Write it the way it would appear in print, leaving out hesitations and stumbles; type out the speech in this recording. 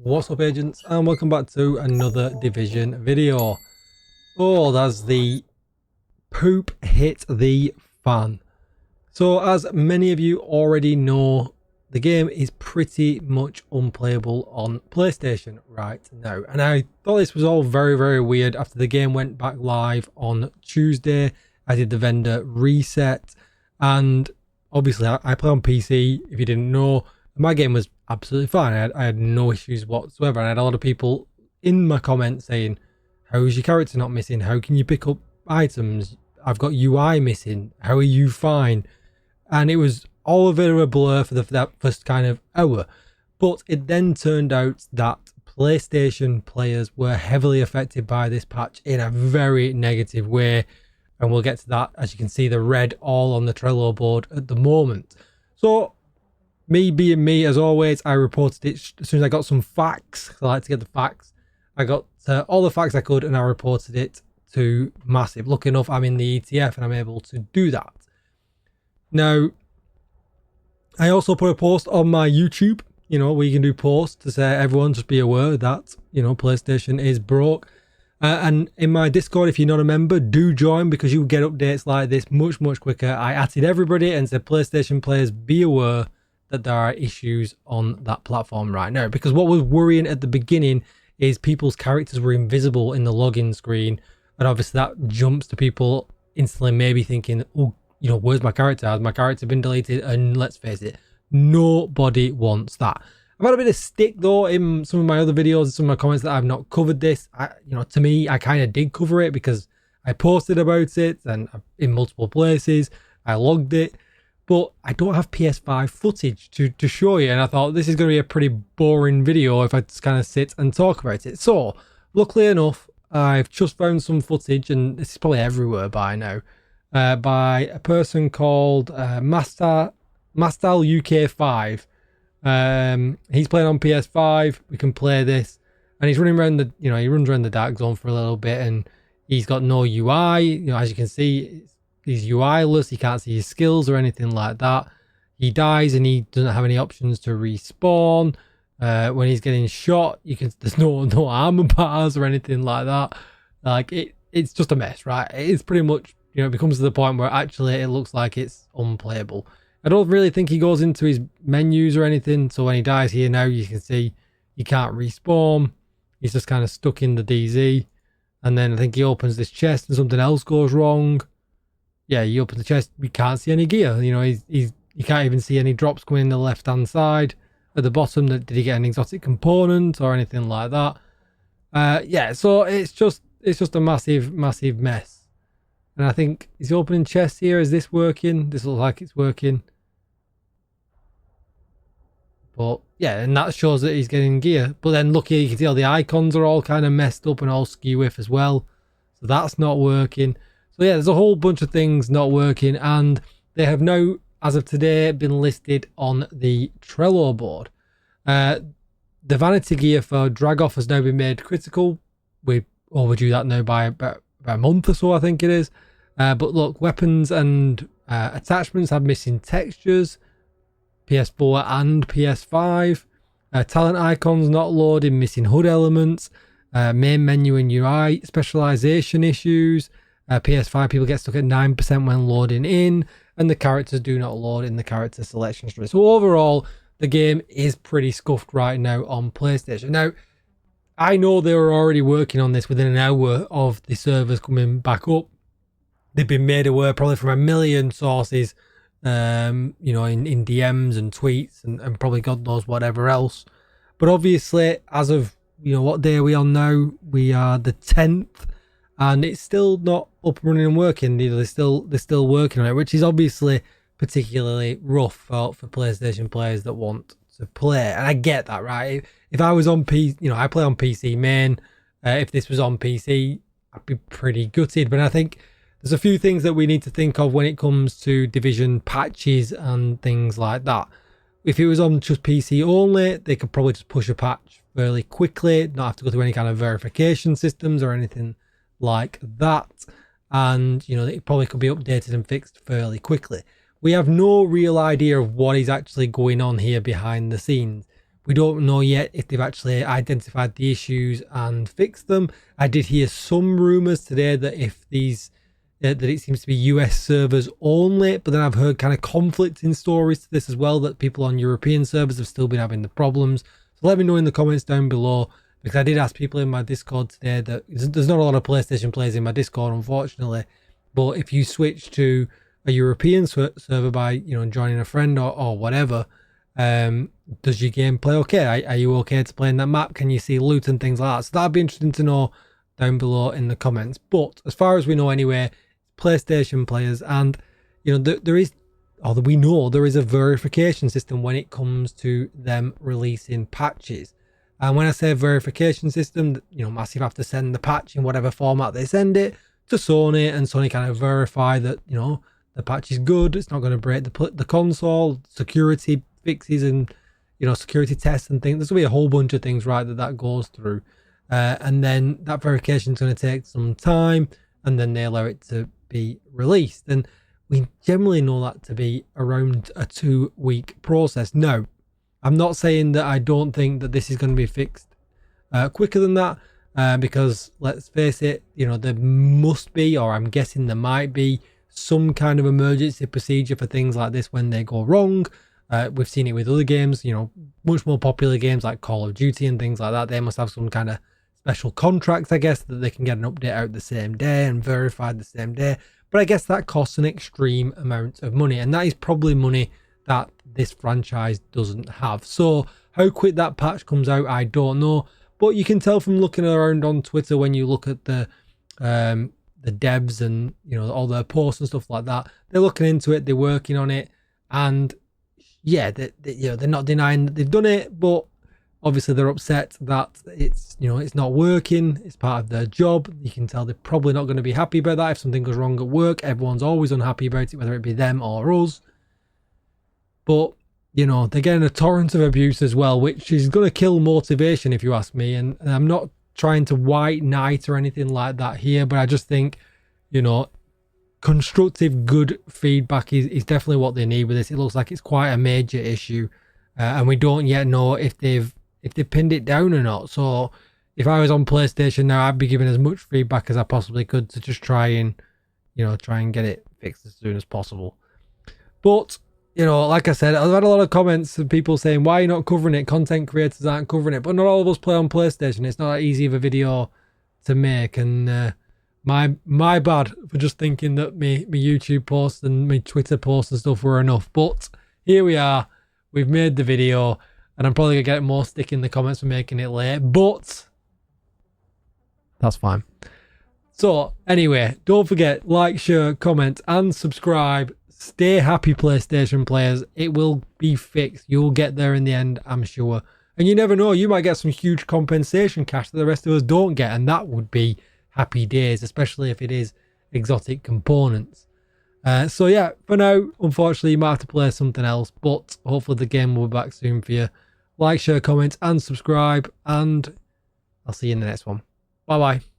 What's up, agents, and welcome back to another Division video. Oh, that's the poop hit the fan. So as many of you already know, the game is pretty much unplayable on PlayStation right now, and I thought this was all very weird after the game went back live on Tuesday. I did the vendor reset, and obviously I play on PC, if you didn't know. My game was absolutely fine. I had no issues whatsoever, and I had a lot of people in my comments saying, how is your character not missing? How can you pick up items? I've got UI missing. How are you fine? And it was all a bit of a blur for that first kind of hour. But it then turned out that PlayStation players were heavily affected by this patch in a very negative way. And we'll get to that. As you can see, the red all on the Trello board at the moment. So me being me, as always, I reported it as soon as I got some facts. I like to get the facts. I got all the facts I could, and I reported it to Massive. Lucky enough, I'm in the ETF, and I'm able to do that. Now, I also put a post on my YouTube, where you can do posts to say, everyone just be aware that, PlayStation is broke. And in my Discord, if you're not a member, do join, because you get updates like this much quicker. I added everybody and said, PlayStation players, be aware that there are issues on that platform right now. Because what was worrying at the beginning is people's characters were invisible in the login screen, and obviously that jumps to people instantly maybe thinking, oh, where's my character? Has my character been deleted? And let's face it, nobody wants that. I've had a bit of stick though in some of my other videos and some of my comments that I've not covered this. To me, I kind of did cover it because I posted about it and in multiple places. I logged it. But I don't have PS5 footage to show you, and I thought this is going to be a pretty boring video if I just kind of sit and talk about it. So, luckily enough, I've just found some footage, and this is probably everywhere by now, by a person called Mastal UK5. He's playing on PS5. We can play this, and he's running around the, he runs around the dark zone for a little bit, and he's got no UI. As you can see, he's UI-less, he can't see his skills or anything like that. He dies and he doesn't have any options to respawn. When he's getting shot, there's no armor bars or anything like that. Like it's just a mess, right? It's pretty much, it becomes to the point where actually it looks like it's unplayable. I don't really think he goes into his menus or anything, so when he dies here now, you can see he can't respawn. He's just kind of stuck in the DZ. And then I think he opens this chest and something else goes wrong. Yeah, you open the chest, we can't see any gear. You can't even see any drops coming in the left-hand side. At the bottom, did he get an exotic component or anything like that? Yeah, so it's just a massive mess. And I think, is he opening chests here? Is this working? This looks like it's working. But yeah, and that shows that he's getting gear. But then look here, you can see all the icons are all kind of messed up and all skew-if as well. So that's not working. So yeah, there's a whole bunch of things not working, and they have now, as of today, been listed on the Trello board. The vanity gear for Dragoff has now been made critical. We overdue that now by about a month or so, I think it is. But look, weapons and attachments have missing textures, PS4 and PS5. Talent icons not loading, missing HUD elements. Main menu and UI specialization issues. PS5 people get stuck at 9% when loading in, and the characters do not load in the character selection tree. So overall, the game is pretty scuffed right now on PlayStation. Now, I know they were already working on this within an hour of the servers coming back up. They've been made aware probably from a million sources, in DMs and tweets and probably God knows whatever else. But obviously, as of, what day are we on now? We are the 10th. And it's still not up and running and working. They're still working on it, which is obviously particularly rough for PlayStation players that want to play. And I get that, right? If I was on PC, I play on PC main. If this was on PC, I'd be pretty gutted. But I think there's a few things that we need to think of when it comes to Division patches and things like that. If it was on just PC only, they could probably just push a patch fairly quickly, not have to go through any kind of verification systems or anything like that, and it probably could be updated and fixed fairly quickly. We have no real idea of what is actually going on here behind the scenes. We don't know yet if they've actually identified the issues and fixed them. I did hear some rumors today that if these that it seems to be US servers only, but then I've heard kind of conflicting stories to this as well, that people on European servers have still been having the problems. So let me know in the comments down below, because I did ask people in my Discord today that there's not a lot of PlayStation players in my Discord, unfortunately, but if you switch to a European server by, you know, joining a friend or whatever, does your game play okay? Are you okay to play in that map? Can you see loot and things like that? So that'd be interesting to know down below in the comments. But as far as we know anyway, PlayStation players, and you know, we know there is a verification system when it comes to them releasing patches. And when I say verification system, you know, Massive have to send the patch in whatever format they send it to Sony, and Sony kind of verify that, you know, the patch is good, it's not going to break the console, security fixes and, you know, security tests and things. There's going to be a whole bunch of things, right, that goes through. And then that verification is going to take some time, and then they allow it to be released. And we generally know that to be around a 2-week process. Now, I'm not saying that I don't think that this is going to be fixed quicker than that, because let's face it, you know, there must be, or I'm guessing there might be, some kind of emergency procedure for things like this when they go wrong. We've seen it with other games, you know, much more popular games like Call of Duty and things like that. They must have some kind of special contracts, I guess, that they can get an update out the same day and verified the same day. But I guess that costs an extreme amount of money, and that is probably money that this franchise doesn't have. So how quick that patch comes out, I don't know. But you can tell from looking around on Twitter, when you look at the devs and, you know, all their posts and stuff like that, they're looking into it, they're working on it, and yeah, you know, they're not denying that they've done it, but obviously they're upset that it's, you know, it's not working. It's part of their job. You can tell they're probably not going to be happy about that. If something goes wrong at work, everyone's always unhappy about it, whether it be them or us. But, you know, they're getting a torrent of abuse as well, which is going to kill motivation, if you ask me. And I'm not trying to white knight or anything like that here, but I just think, you know, constructive, good feedback is definitely what they need with this. It looks like it's quite a major issue, and we don't yet know if they've pinned it down or not. So if I was on PlayStation now, I'd be giving as much feedback as I possibly could to just try and get it fixed as soon as possible. But, you know, like I said, I've had a lot of comments of people saying, why are you not covering it? Content creators aren't covering it. But not all of us play on PlayStation. It's not that easy of a video to make. And my bad for just thinking that my YouTube posts and my Twitter posts and stuff were enough. But here we are. We've made the video. And I'm probably going to get more stick in the comments for making it late. But that's fine. So anyway, don't forget, like, share, comment and subscribe. Stay happy, PlayStation players. It will be fixed. You'll get there in the end, I'm sure. And you never know, you might get some huge compensation cash that the rest of us don't get, and that would be happy days, especially if it is exotic components. So yeah, for now, unfortunately, you might have to play something else, but hopefully the game will be back soon for you. Like, share, comment and subscribe, and I'll see you in the next one. Bye bye.